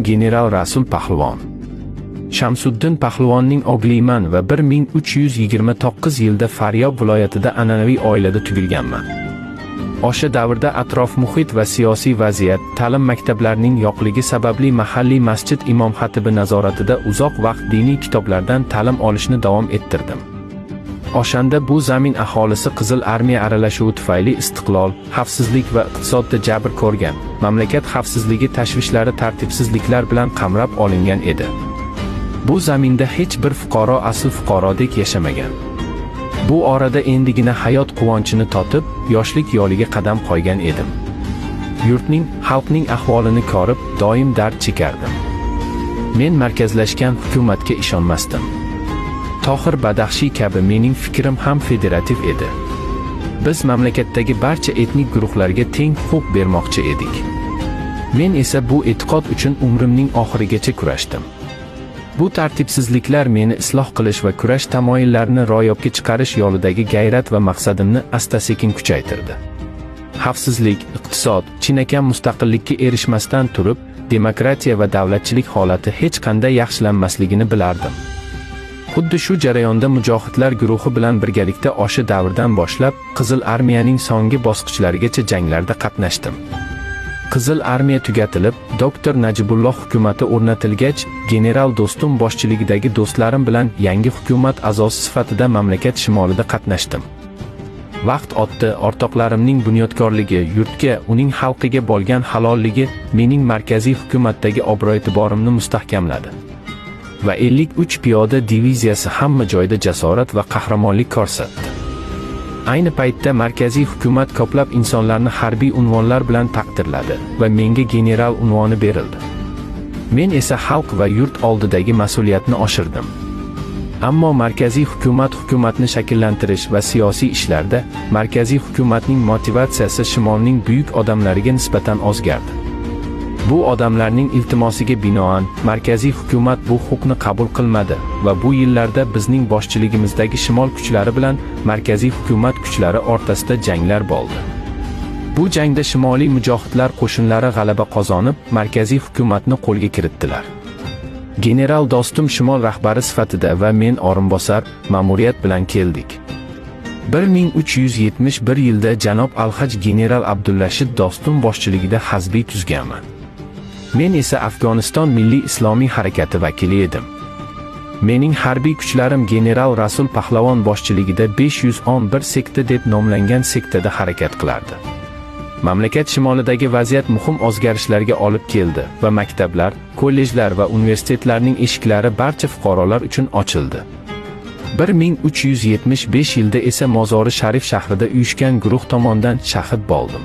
General Rasul Pahlavon. Shamsuddin Pahlavonning Ogliman va 1329 yilda Faryob viloyatida an'anaviy oilada tug'ilganman. O'sha davrda atrof muhit va siyosiy vaziyat, ta'lim maktablarining yo'qligi sababli mahalliy masjid imom xatibi nazoratida uzoq vaqt diniy kitoblardan ta'lim olishni davom ettirdim. O'shanda bu zamin aholisi Qizil armiya aralashuvi tufayli istiqlol, xavfsizlik va iqtisodda jabr ko'rgan, mamlakat xavfsizligi tashvishlari, tartibsizliklar bilan qamrab olingan edi. Bu zaminda hech bir fuqaro asl fuqarodek yashamagan. Bu orada endigina hayot quvonchini totib, yoshlik yo'liga qadam qo'ygan edim. Yurtning, xalqning ahvolini ko'rib, doim dard chekardim. Men markazlashgan hukumatga ishonmasdim. Tohir Badaxshiy kabi mening fikrim ham federativ edi. Biz mamlakatdagi barcha etnik guruhlarga teng huquq bermoqchi edik. Men esa bu e'tiqod uchun umrimning oxirigacha kurashdim. Bu tartibsizliklar meni isloh qilish va kurash tamoyillarini ro'yobga chiqarish yo'lidagi g'ayrat va maqsadimni asta-sekin kuchaytirdi. Xavfsizlik, iqtisod, chinakam mustaqillikka erishmasdan turib, demokratiya va davlatchilik holati hech qanday yaxshilanmasligini bilardim. Xuddi shu jarayonda mujohidlar guruhi bilan birgalikda o'sha davrdan boshlab Qizil armiyaning so'nggi bosqichlarigacha janglarda qatnashdim. Qizil armiya tugatilib, doktor Najibulloh hukumati o'rnatilgach, general Do'stum boshchiligidagi do'stlarim bilan yangi hukumat a'zosi sifatida mamlakat shimolida qatnashdim. Vaqt o'tdi, o'rtoqlarimning bunyodkorligi, yurtga, uning xalqiga bo'lgan halolligi mening markaziy hukumatdagi obro'-e'tiborimni mustahkamladi. Va 53 piyoda diviziyasi hamma joyda jasorat va qahramonlik ko'rsatdi. Ayni paytda markaziy hukumat ko'plab insonlarni harbiy unvonlar bilan taqdirladi va menga general unvoni berildi. Men esa xalq va yurt oldidagi mas'uliyatni oshirdim. Ammo markaziy hukumatni shakllantirish va siyosiy ishlarda markaziy hukumatning motivatsiyasi shimolning buyuk odamlariga nisbatan o'zgardi. Bu odamlarning iltimosiga binoan markaziy hukumat bu huquqni qabul qilmadi va bu yillarda bizning boshchiligimizdagi shimol kuchlari bilan markaziy hukumat kuchlari o'rtasida janglar bo'ldi. Bu jangda shimoliy mujohidlar qo'shinlari g'alaba qozonib, markaziy hukumatni qo'lga kiritdilar. General Do'stum shimol rahbari sifatida va men o'rinbosar ma'muriyat bilan keldik. 1371 yilda janob Alhaj general Abdulrashid Do'stum boshchiligida hazbiy tuzganman. Men esa Afg'oniston Milliy islomiy harakati vakili edim. Mening harbiy kuchlarim general Rasul Pahlavon boshchiligida 511 sekta deb nomlangan sektada harakat qilardi. Mamlakat shimolidagi vaziyat muhim o'zgarishlarga olib keldi va maktablar, kollejlar va universitetlarning eshiklari barcha fuqarolar uchun ochildi. 1375 yilda esa Mozori Sharif shahrida uyushgan guruh tomonidan shahid bo'ldim.